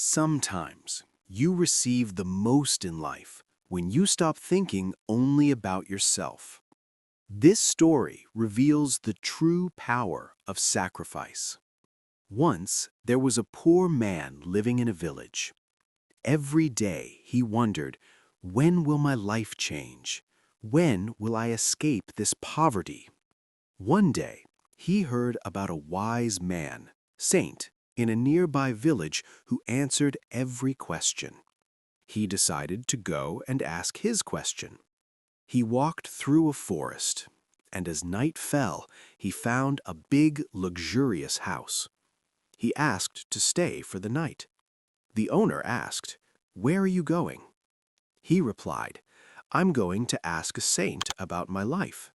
Sometimes you receive the most in life when you stop thinking only about yourself. This story reveals the true power of sacrifice. Once, there was a poor man living in a village. Every day he wondered, when will my life change? When will I escape this poverty? One day, he heard about a wise man, saint, in a nearby village who answered every question. He decided to go and ask his question. He walked through a forest, and as night fell, he found a big, luxurious house. He asked to stay for the night. The owner asked, "Where are you going?" He replied, "I'm going to ask a saint about my life."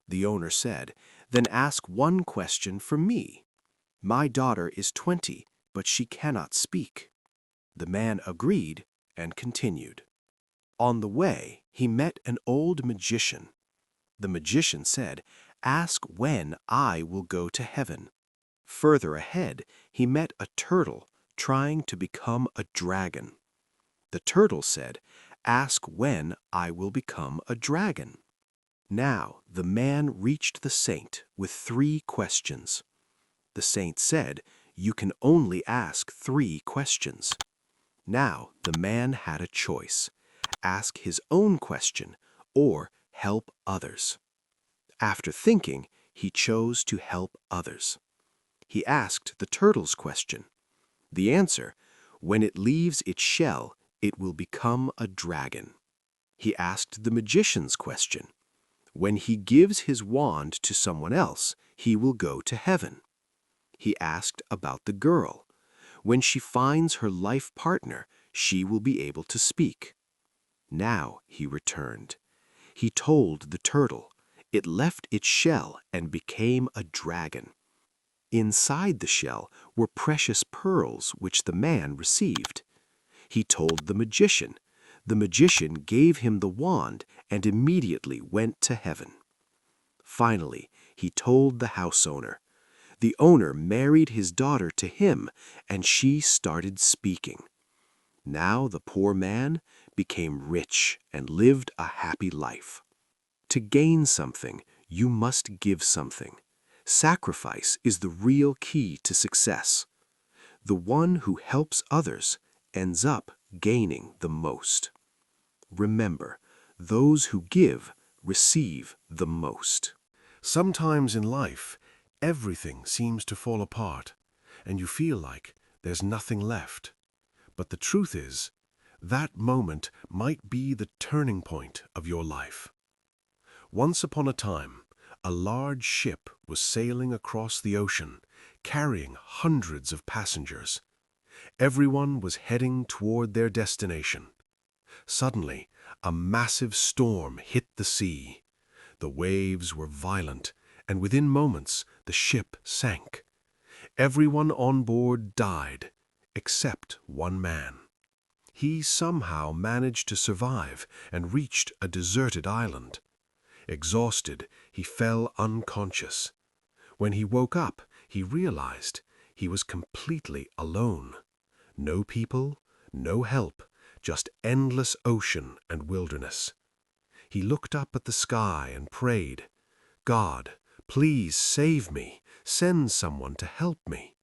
The owner said, "Then ask one question for me. My daughter is 20, but she cannot speak." The man agreed and continued. On the way, he met an old magician. The magician said, "Ask when I will go to heaven." Further ahead, he met a turtle trying to become a dragon. The turtle said, "Ask when I will become a dragon." Now the man reached the saint with 3 questions. The saint said, "You can only ask 3 questions." Now the man had a choice: ask his own question or help others. After thinking, he chose to help others. He asked the turtle's question. The answer: when it leaves its shell, it will become a dragon. He asked the magician's question. When he gives his wand to someone else, he will go to heaven. He asked about the girl. When she finds her life partner, she will be able to speak. Now he returned. He told the turtle. It left its shell and became a dragon. Inside the shell were precious pearls which the man received. He told the magician. The magician gave him the wand and immediately went to heaven. Finally, he told the house owner. The owner married his daughter to him, and she started speaking. Now the poor man became rich and lived a happy life. To gain something, you must give something. Sacrifice is the real key to success. The one who helps others ends up gaining the most. Remember, those who give receive the most. Sometimes in life, everything seems to fall apart, and you feel like there's nothing left. But the truth is, that moment might be the turning point of your life. Once upon a time, a large ship was sailing across the ocean, carrying hundreds of passengers. Everyone was heading toward their destination. Suddenly, a massive storm hit the sea. The waves were violent, and within moments, the ship sank. Everyone on board died, except one man. He somehow managed to survive and reached a deserted island. Exhausted, he fell unconscious. When he woke up, he realized he was completely alone. No people, no help, just endless ocean and wilderness. He looked up at the sky and prayed, "God, please save me. Send someone to help me."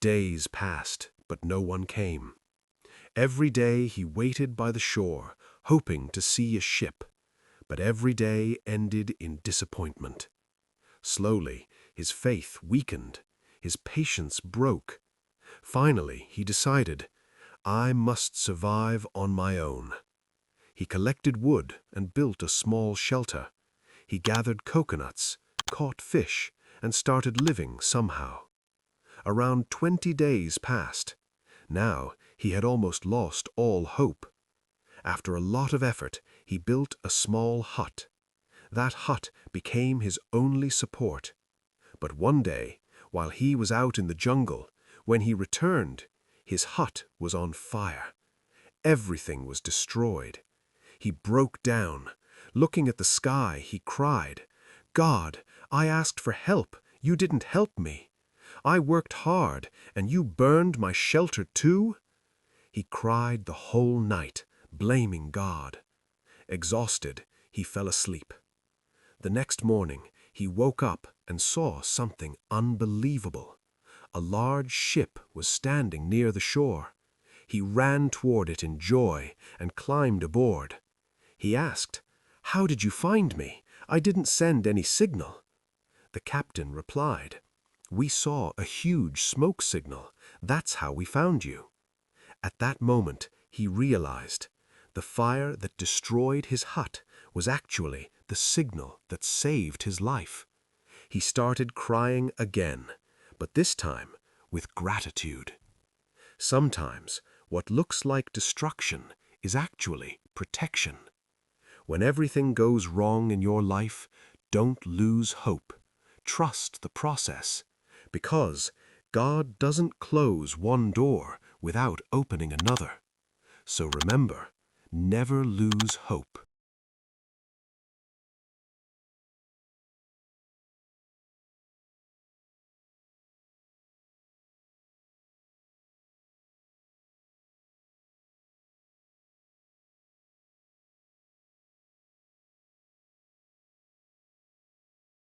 Days passed, but no one came. Every day he waited by the shore, hoping to see a ship, but every day ended in disappointment. Slowly, his faith weakened, his patience broke. Finally, he decided, "I must survive on my own." He collected wood and built a small shelter. He gathered coconuts, caught fish, and started living somehow. Around 20 days passed. Now he had almost lost all hope. After a lot of effort, he built a small hut. That hut became his only support. But one day, while he was out in the jungle, when he returned, his hut was on fire. Everything was destroyed. He broke down. Looking at the sky, he cried, "God, I asked for help. You didn't help me. I worked hard, and you burned my shelter too?" He cried the whole night, blaming God. Exhausted, he fell asleep. The next morning, he woke up and saw something unbelievable. A large ship was standing near the shore. He ran toward it in joy and climbed aboard. He asked, "How did you find me? I didn't send any signal." The captain replied, "We saw a huge smoke signal. That's how we found you." At that moment, he realized the fire that destroyed his hut was actually the signal that saved his life. He started crying again, but this time with gratitude. Sometimes what looks like destruction is actually protection. When everything goes wrong in your life, don't lose hope. Trust the process, because God doesn't close one door without opening another. So remember, never lose hope.